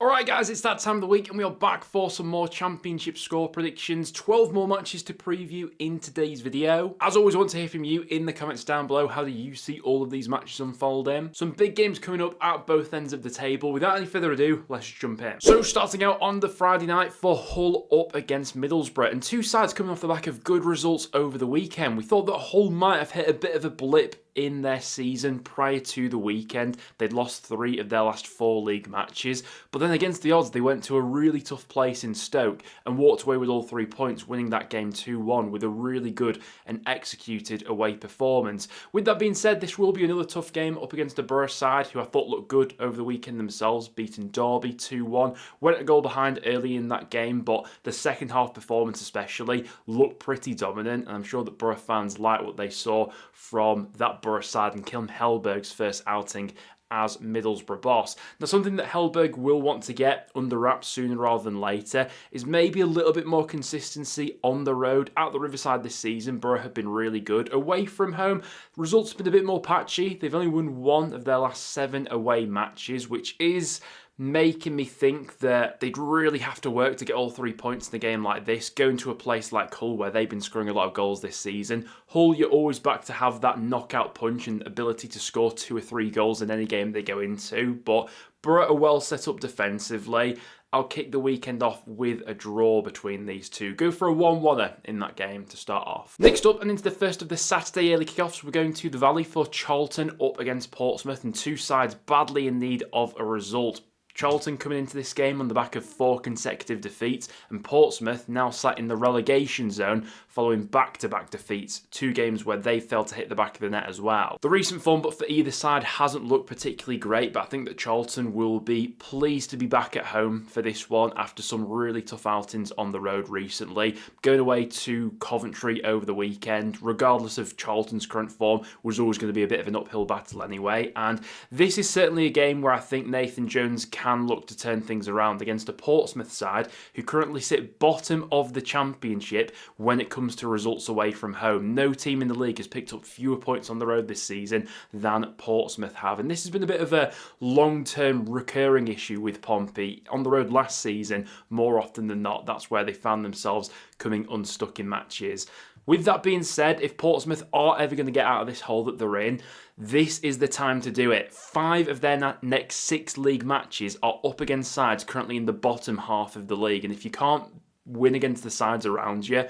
Alright guys, it's that time of the week and we are back for some more Championship score predictions. 12 more matches to preview in today's video. As always, I want to hear from you in the comments down below. How do you see all of these matches unfolding? Some big games coming up at both ends of the table. Without any further ado, let's jump in. So starting out on the Friday night for Hull up against Middlesbrough, and two sides coming off the back of good results over the weekend. We thought that Hull might have hit a bit of a blip in their season prior to the weekend. They'd lost 3 of their last 4 league matches, but then against the odds they went to a really tough place in Stoke and walked away with all 3 points, winning that game 2-1 with a really good and executed away performance. With that being said, this will be another tough game up against a Borough side who I thought looked good over the weekend themselves, beating Derby 2-1. Went a goal behind early in that game, but the second half performance especially looked pretty dominant, and I'm sure that Borough fans like what they saw from that Borough side and Kim Hellberg's first outing as Middlesbrough boss. Now, something that Hellberg will want to get under wraps sooner rather than later is maybe a little bit more consistency on the road. At the Riverside this season, Borough have been really good. Away from home, results have been a bit more patchy. They've only won 1 of their last 7 away matches, which is making me think that they'd really have to work to get all 3 points in a game like this, going to a place like Hull where they've been scoring a lot of goals this season. Hull, you're always back to have that knockout punch and ability to score 2 or 3 goals in any game they go into, but Borough are well set up defensively. I'll kick the weekend off with a draw between these two. Go for a 1-1 in that game to start off. Next up, and into the first of the Saturday early kickoffs, we're going to the Valley for Charlton up against Portsmouth, and two sides badly in need of a result. Charlton coming into this game on the back of 4 consecutive defeats, and Portsmouth now sat in the relegation zone following back-to-back defeats, 2 games where they failed to hit the back of the net as well. The recent form but for either side hasn't looked particularly great, but I think that Charlton will be pleased to be back at home for this one after some really tough outings on the road recently. Going away to Coventry over the weekend, regardless of Charlton's current form, was always going to be a bit of an uphill battle anyway, and this is certainly a game where I think Nathan Jones can look to turn things around against a Portsmouth side who currently sit bottom of the Championship when it comes to results away from home. No team in the league has picked up fewer points on the road this season than Portsmouth have, and this has been a bit of a long-term recurring issue with Pompey. On the road last season, more often than not, that's where they found themselves coming unstuck in matches. With that being said, if Portsmouth are ever going to get out of this hole that they're in, this is the time to do it. 5 of their next 6 league matches are up against sides currently in the bottom half of the league. And if you can't win against the sides around you,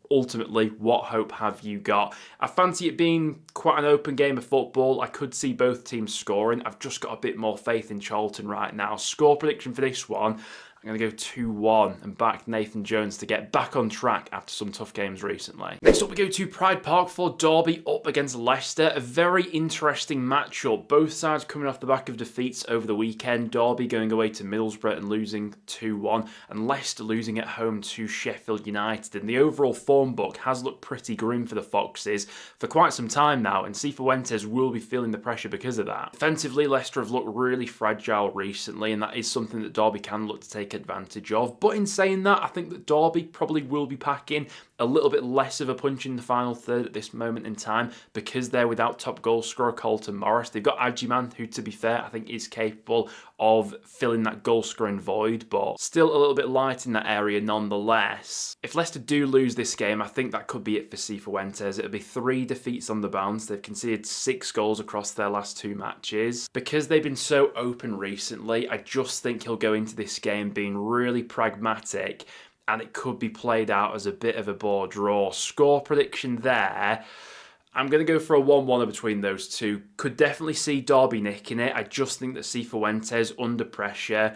ultimately, what hope have you got? I fancy it being quite an open game of football. I could see both teams scoring. I've just got a bit more faith in Charlton right now. Score prediction for this one, I'm going to go 2-1 and back Nathan Jones to get back on track after some tough games recently. Next up, we go to Pride Park for Derby up against Leicester. A very interesting matchup. Both sides coming off the back of defeats over the weekend. Derby going away to Middlesbrough and losing 2-1, and Leicester losing at home to Sheffield United. And the overall form book has looked pretty grim for the Foxes for quite some time now, and Sheff Wed will be feeling the pressure because of that. Defensively, Leicester have looked really fragile recently, and that is something that Derby can look to take advantage of. But in saying that, I think that Derby probably will be packing a little bit less of a punch in the final third at this moment in time because they're without top goal scorer Colton Morris. They've got Adjiman, who, to be fair, I think is capable of filling that goal scoring void, but still a little bit light in that area nonetheless. If Leicester do lose this game, I think that could be it for Sheff Wed. It'll be 3 defeats on the bounce. They've conceded 6 goals across their last 2 matches. Because they've been so open recently, I just think he'll go into this game being really pragmatic, and it could be played out as a bit of a bore draw. Score prediction there, I'm going to go for a 1-1 between those two. Could definitely see Derby nicking it. I just think that Sheff Wed, under pressure,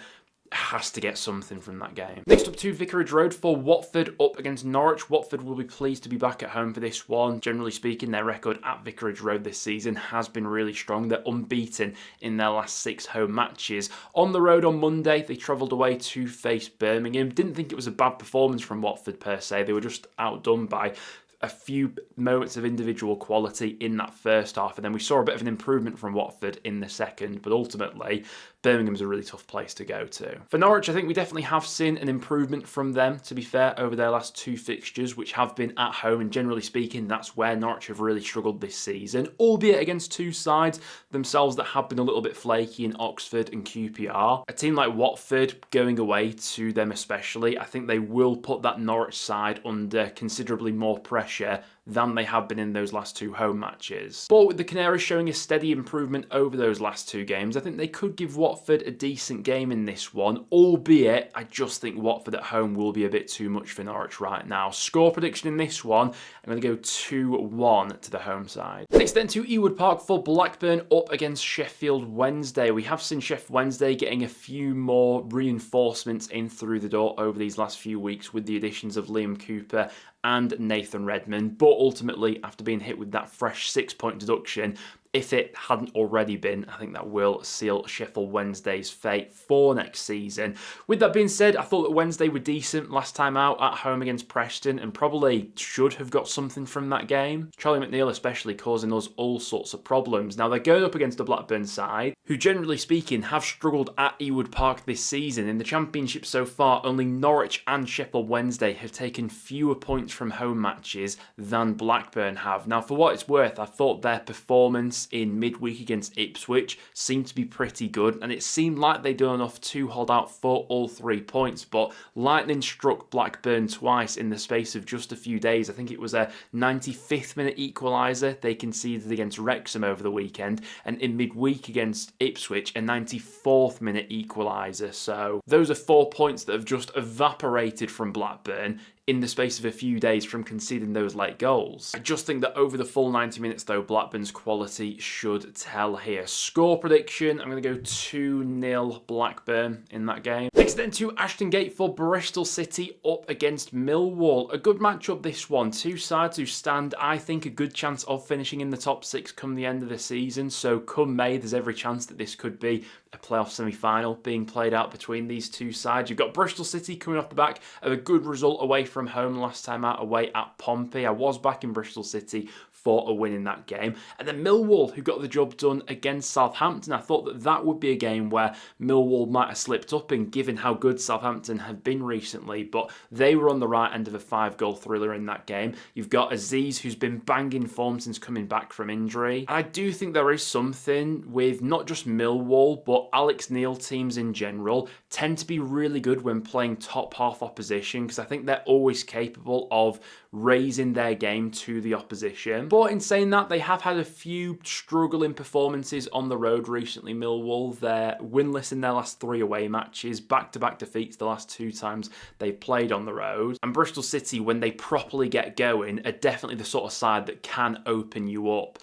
has to get something from that game. Next up to Vicarage Road for Watford up against Norwich. Watford will be pleased to be back at home for this one. Generally speaking, their record at Vicarage Road this season has been really strong. They're unbeaten in their last 6 home matches. On the road on Monday, they travelled away to face Birmingham. Didn't think it was a bad performance from Watford per se. They were just outdone by a few moments of individual quality in that first half, and then we saw a bit of an improvement from Watford in the second, but ultimately Birmingham's a really tough place to go to. For Norwich, I think we definitely have seen an improvement from them, to be fair, over their last 2 fixtures, which have been at home, and generally speaking, that's where Norwich have really struggled this season, albeit against 2 sides themselves that have been a little bit flaky in Oxford and QPR. A team like Watford, going away to them especially, I think they will put that Norwich side under considerably more pressure than they have been in those last 2 home matches. But with the Canaries showing a steady improvement over those last 2 games, I think they could give Watford a decent game in this one, albeit I just think Watford at home will be a bit too much for Norwich right now. Score prediction in this one, I'm going to go 2-1 to the home side. Next then to Ewood Park for Blackburn up against Sheffield Wednesday. We have seen Sheff Wednesday getting a few more reinforcements in through the door over these last few weeks with the additions of Liam Cooper and Nathan Redmond, but ultimately, after being hit with that fresh 6-point deduction, if it hadn't already been, I think that will seal Sheffield Wednesday's fate for next season. With that being said, I thought that Wednesday were decent last time out at home against Preston and probably should have got something from that game. Charlie McNeil especially causing us all sorts of problems. Now, they're going up against the Blackburn side, who generally speaking have struggled at Ewood Park this season. In the Championship so far, only Norwich and Sheffield Wednesday have taken fewer points from home matches than Blackburn have. Now, for what it's worth, I thought their performance in midweek against Ipswich seemed to be pretty good, and it seemed like they'd done enough to hold out for all 3 points, but lightning struck Blackburn twice in the space of just a few days. I think it was a 95th minute equaliser they conceded against Wrexham over the weekend, and in midweek against Ipswich, a 94th minute equaliser. So those are 4 points that have just evaporated from Blackburn in the space of a few days from conceding those late goals. I just think that over the full 90 minutes though, Blackburn's quality should tell here. Score prediction, I'm going to go 2-0 Blackburn in that game. Next then to Ashton Gate for Bristol City up against Millwall. A good matchup this one. 2 sides who stand, I think, a good chance of finishing in the top 6 come the end of the season. So come May, there's every chance that this could be a playoff semi-final being played out between these 2 sides. You've got Bristol City coming off the back of a good result away from home last time out, away at Pompey. I was back in Bristol City for a win in that game. And then Millwall, who got the job done against Southampton. I thought that that would be a game where Millwall might have slipped up in, given how good Southampton have been recently, but they were on the right end of a 5-goal thriller in that game. You've got Aziz, who's been banging form since coming back from injury. I do think there is something with not just Millwall, but Alex Neil teams in general tend to be really good when playing top half opposition, because I think they're always capable of raising their game to the opposition. But in saying that, they have had a few struggling performances on the road recently, Millwall. They're winless in their last 3 away matches, back-to-back defeats the last 2 times they've played on the road. And Bristol City, when they properly get going, are definitely the sort of side that can open you up.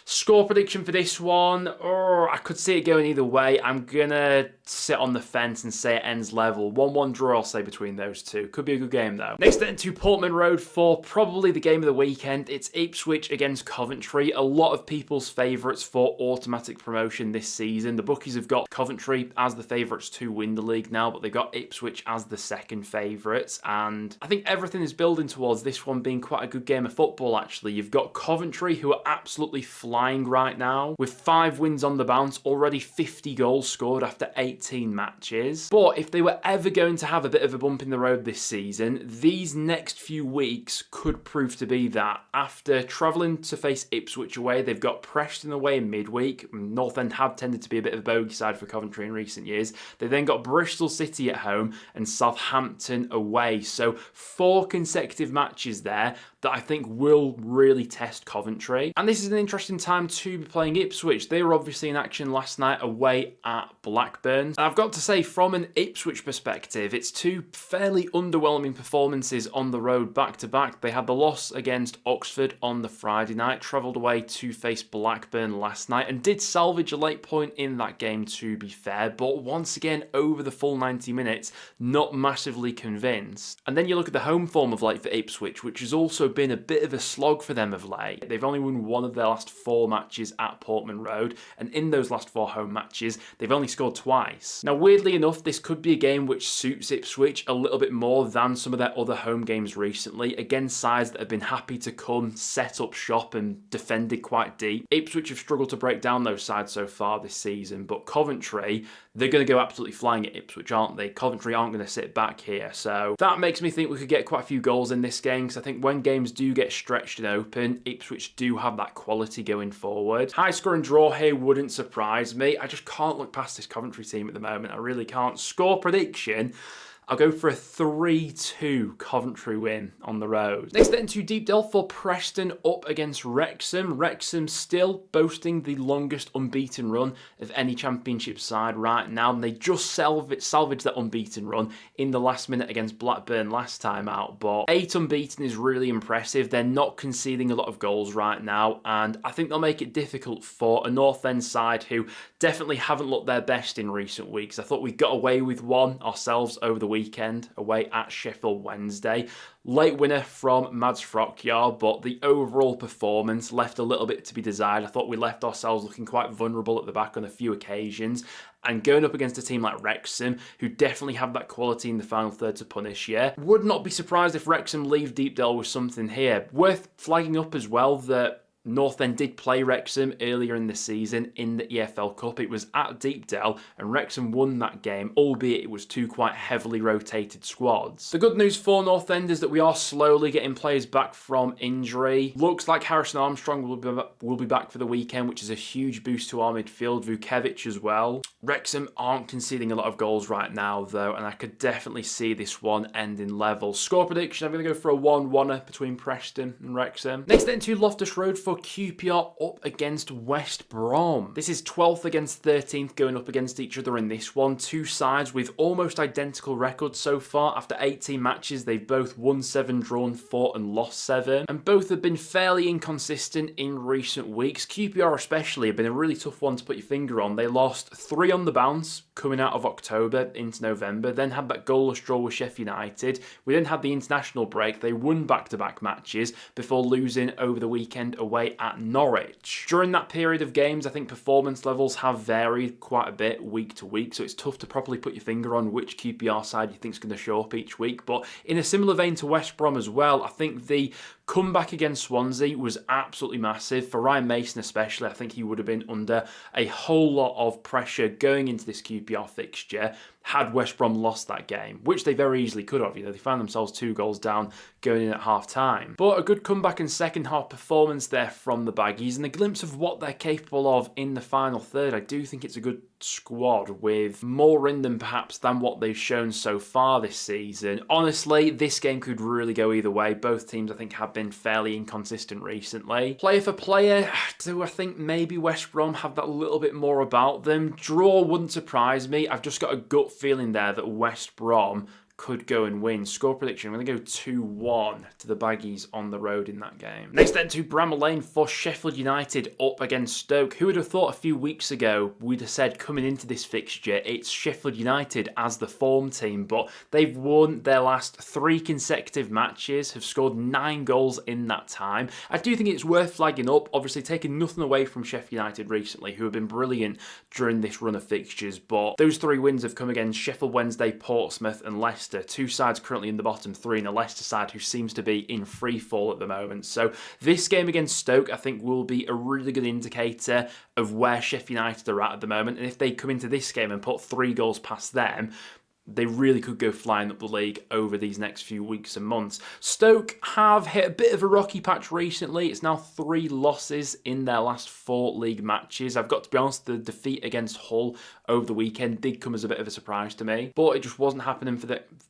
Score prediction for this one, I could see it going either way. I'm going to sit on the fence and say it ends level. 1-1 draw, I'll say, between those 2. Could be a good game, though. Next then to Portman Road for probably the game of the weekend. It's Ipswich against Coventry. A lot of people's favourites for automatic promotion this season. The bookies have got Coventry as the favourites to win the league now, but they've got Ipswich as the second favourites. And I think everything is building towards this one being quite a good game of football, actually. You've got Coventry, who are absolutely flying right now, with 5 wins on the bounce, already 50 goals scored after 18 matches. But if they were ever going to have a bit of a bump in the road this season, these next few weeks could prove to be that. After travelling to face Ipswich away, they've got Preston away in midweek. North End have tended to be a bit of a bogey side for Coventry in recent years. They then got Bristol City at home and Southampton away. So 4 consecutive matches there that I think will really test Coventry. And this is an interesting time to be playing Ipswich. They were obviously in action last night away at Blackburn. And I've got to say, from an Ipswich perspective, it's 2 fairly underwhelming performances on the road back-to-back. They had the loss against Oxford on the Friday night, travelled away to face Blackburn last night, and did salvage a late point in that game, to be fair. But once again, over the full 90 minutes, not massively convinced. And then you look at the home form of late for Ipswich, which has also been a bit of a slog for them of late. They've only won one of their last 4 matches at Portman Road, and in those last 4 home matches, they've only scored twice. Now, weirdly enough, this could be a game which suits Ipswich a little bit more than some of their other home games recently, against sides that have been happy to come, set up shop and defended quite deep. Ipswich have struggled to break down those sides so far this season, but Coventry, they're going to go absolutely flying at Ipswich, aren't they? Coventry aren't going to sit back here, so that makes me think we could get quite a few goals in this game, because I think when games do get stretched and open, Ipswich do have that quality going forward. High scoring draw here wouldn't surprise me. I just can't look past this Coventry team at the moment. I really can't. Score prediction, I'll go for a 3-2 Coventry win on the road. Next then to Deep Delve for Preston up against Wrexham. Wrexham still boasting the longest unbeaten run of any championship side right now. And they just salvaged that unbeaten run in the last minute against Blackburn last time out. But 8 unbeaten is really impressive. They're not conceding a lot of goals right now. And I think they'll make it difficult for a North End side who definitely haven't looked their best in recent weeks. I thought we got away with one ourselves over the weekend away at Sheffield Wednesday. Late winner from Mads Frockyard, but the overall performance left a little bit to be desired. I thought we left ourselves looking quite vulnerable at the back on a few occasions. And going up against a team like Wrexham, who definitely have that quality in the final third to punish, yeah. Would not be surprised if Wrexham leave Deep Dell with something here. Worth flagging up as well that North End did play Wrexham earlier in the season in the EFL Cup. It was at Deepdale and Wrexham won that game, albeit it was 2 quite heavily rotated squads. The good news for North End is that we are slowly getting players back from injury. Looks like Harrison Armstrong will be back for the weekend, which is a huge boost to our midfield. Vukcevic as well. Wrexham aren't conceding a lot of goals right now though, and I could definitely see this one ending level. Score prediction, I'm going to go for a 1-1 between Preston and Wrexham. Next then to Loftus Road for QPR up against West Brom. This is 12th against 13th going up against each other in this one. 2 sides with almost identical records so far. After 18 matches, they've both won 7, drawn 4 and lost 7. And both have been fairly inconsistent in recent weeks. QPR especially have been a really tough one to put your finger on. They lost 3 on the bounce coming out of October into November, then had that goalless draw with Sheff Utd. We then had the international break. They won back-to-back matches before losing over the weekend away at Norwich. During that period of games, I think performance levels have varied quite a bit week to week, so it's tough to properly put your finger on which QPR side you think is going to show up each week. But in a similar vein to West Brom as well, I think the comeback against Swansea was absolutely massive. For Ryan Mason especially, I think he would have been under a whole lot of pressure going into this QPR fixture had West Brom lost that game, which they very easily could have. You know, they found themselves 2 goals down going in at half-time. But a good comeback and second half performance there from the Baggies, and a glimpse of what they're capable of in the final third. I do think it's a good squad with more in them perhaps than what they've shown so far this season. Honestly, this game could really go either way. Both teams I think have been fairly inconsistent recently. Player for player, do I think maybe West Brom have that little bit more about them? Draw wouldn't surprise me. I've just got a gut feeling there that West Brom could go and win. Score prediction, I'm going to go 2-1 to the Baggies on the road in that game. Next then to Bramall Lane for Sheffield United up against Stoke. Who would have thought a few weeks ago we'd have said coming into this fixture it's Sheffield United as the form team, but they've won their last 3 consecutive matches, have scored 9 goals in that time. I do think it's worth flagging up, obviously taking nothing away from Sheffield United recently, who have been brilliant during this run of fixtures, but those 3 wins have come against Sheffield Wednesday, Portsmouth and Leicester. 2 sides currently in the bottom 3 and a Leicester side who seems to be in free fall at the moment. So this game against Stoke I think will be a really good indicator of where Sheffield United are at the moment. And if they come into this game and put 3 goals past them, they really could go flying up the league over these next few weeks and months. Stoke have hit a bit of a rocky patch recently. It's now 3 losses in their last 4 league matches. I've got to be honest, the defeat against Hull over the weekend did come as a bit of a surprise to me, but it just wasn't happening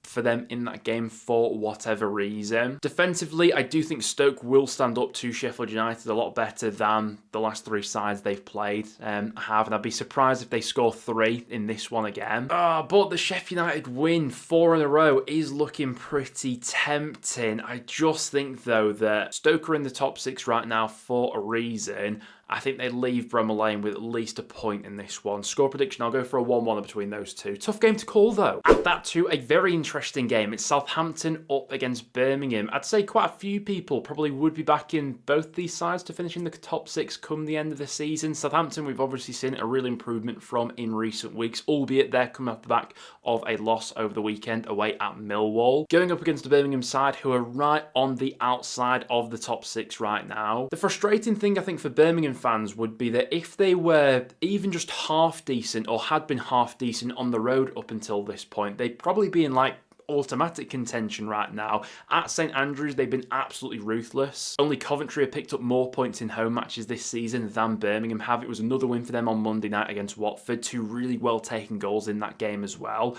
for them in that game for whatever reason. Defensively, I do think Stoke will stand up to Sheffield United a lot better than the last 3 sides they've played and I'd be surprised if they score 3 in this one again. But the Sheffield United win 4 in a row is looking pretty tempting. I just think though that Stoke are in the top 6 right now for a reason, I think they leave Brom Lane with at least a point in this one. Score prediction, I'll go for a 1-1 between those two. Tough game to call though. Add that to a very interesting game. It's Southampton up against Birmingham. I'd say quite a few people probably would be backing both these sides to finish in the top 6 come the end of the season. Southampton, we've obviously seen a real improvement from in recent weeks, albeit they're coming off the back of a loss over the weekend away at Millwall. Going up against the Birmingham side, who are right on the outside of the top 6 right now. The frustrating thing, I think, for Birmingham fans would be that if they were even just half decent or had been half decent on the road up until this point, they'd probably be in like automatic contention right now. At St Andrews, they've been absolutely ruthless. Only Coventry have picked up more points in home matches this season than Birmingham have. It was another win for them on Monday night against Watford. 2 really well-taken goals in that game as well.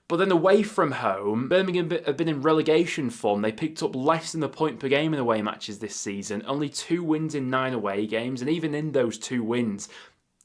But then away from home, Birmingham have been in relegation form. They picked up less than a point per game in away matches this season. Only 2 wins in 9 away games. And even in those 2 wins,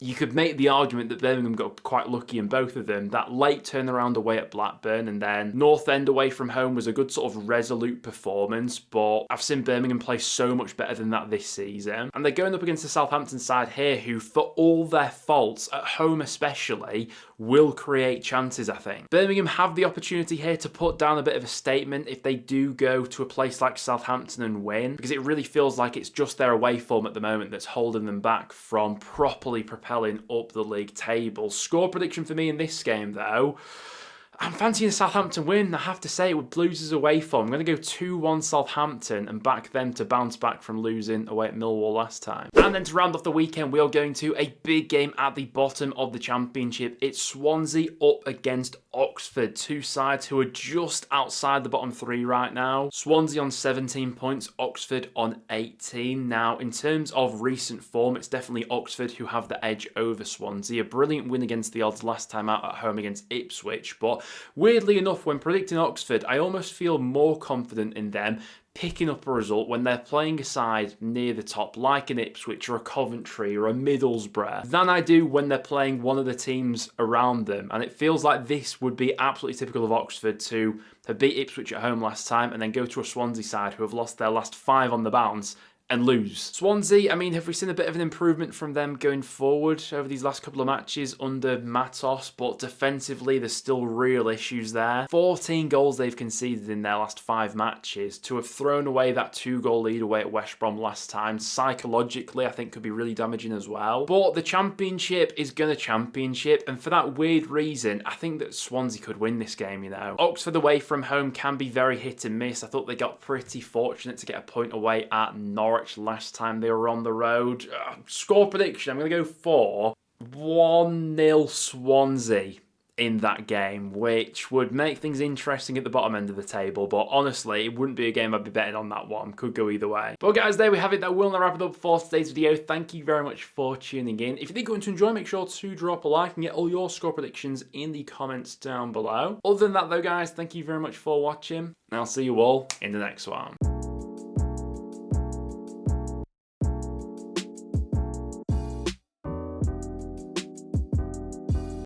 you could make the argument that Birmingham got quite lucky in both of them. That late turnaround away at Blackburn and then North End away from home was a good sort of resolute performance, but I've seen Birmingham play so much better than that this season. And they're going up against the Southampton side here who, for all their faults, at home especially, will create chances, I think. Birmingham have the opportunity here to put down a bit of a statement if they do go to a place like Southampton and win, because it really feels like it's just their away form at the moment that's holding them back from properly propelling up the league table. Score prediction for me in this game, though, I'm fancying a Southampton win. I have to say, with Blues' away form, I'm going to go 2-1 Southampton and back them to bounce back from losing away at Millwall last time. And then to round off the weekend, we are going to a big game at the bottom of the Championship. It's Swansea up against Oxford, 2 sides who are just outside the bottom 3 right now. Swansea on 17 points, Oxford on 18. Now, in terms of recent form, it's definitely Oxford who have the edge over Swansea. A brilliant win against the odds last time out at home against Ipswich, but weirdly enough, when predicting Oxford, I almost feel more confident in them picking up a result when they're playing a side near the top, like an Ipswich or a Coventry or a Middlesbrough, than I do when they're playing one of the teams around them. And it feels like this would be absolutely typical of Oxford to have beat Ipswich at home last time and then go to a Swansea side who have lost their last 5 on the bounce and lose. Swansea, I mean, have we seen a bit of an improvement from them going forward over these last couple of matches under Matos? But defensively, there's still real issues there. 14 goals they've conceded in their last 5 matches. To have thrown away that 2-goal lead away at West Brom last time, psychologically, I think could be really damaging as well. But the Championship is going to Championship, and for that weird reason, I think that Swansea could win this game, you know. Oxford away from home can be very hit and miss. I thought they got pretty fortunate to get a point away at Norwich last time they were on the road. Score prediction, I'm going to go for 1-0 Swansea in that game, which would make things interesting at the bottom end of the table, but honestly, it wouldn't be a game I'd be betting on that one. Could go either way. But guys, there we have it. That will now wrap it up for today's video. Thank you very much for tuning in. If you did go to enjoy, make sure to drop a like and get all your score predictions in the comments down below. Other than that though, guys, thank you very much for watching, and I'll see you all in the next one.